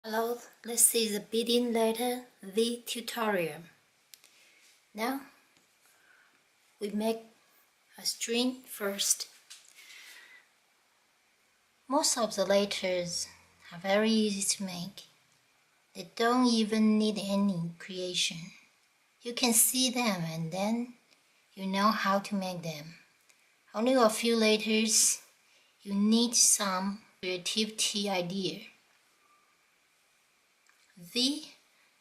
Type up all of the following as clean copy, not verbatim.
Hello, this is the Beading Letter V tutorial. Now, we make a string first. Most of the letters are very easy to make. They don't even need any creation. You can see them and then you know how to make them. Only a few letters, you need some creativity idea. V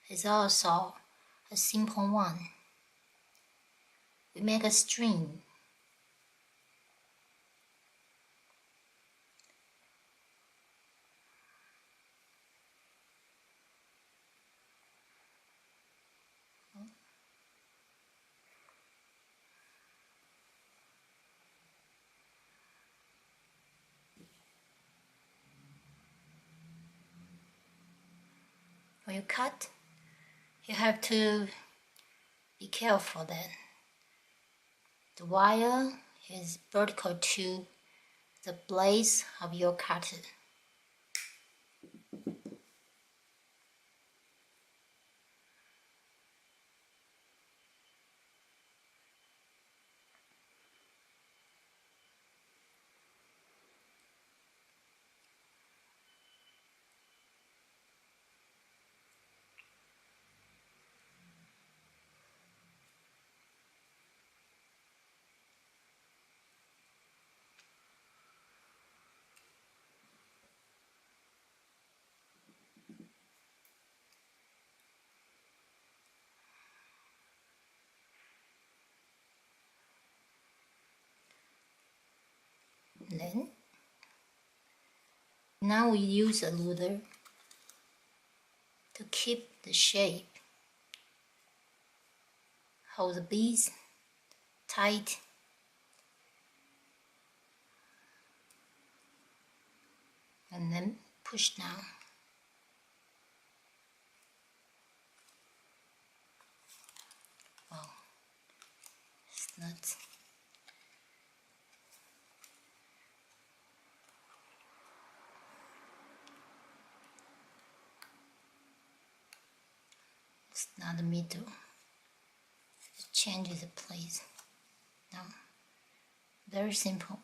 is also a simple one. We make a string. When you cut, you have to be careful that the wire is vertical to the blades of your cutter. Then, now we use a ruler to keep the shape. Hold the beads tight and then push down. Wow, it's not. It's not the middle. It changes the place. Now, very simple.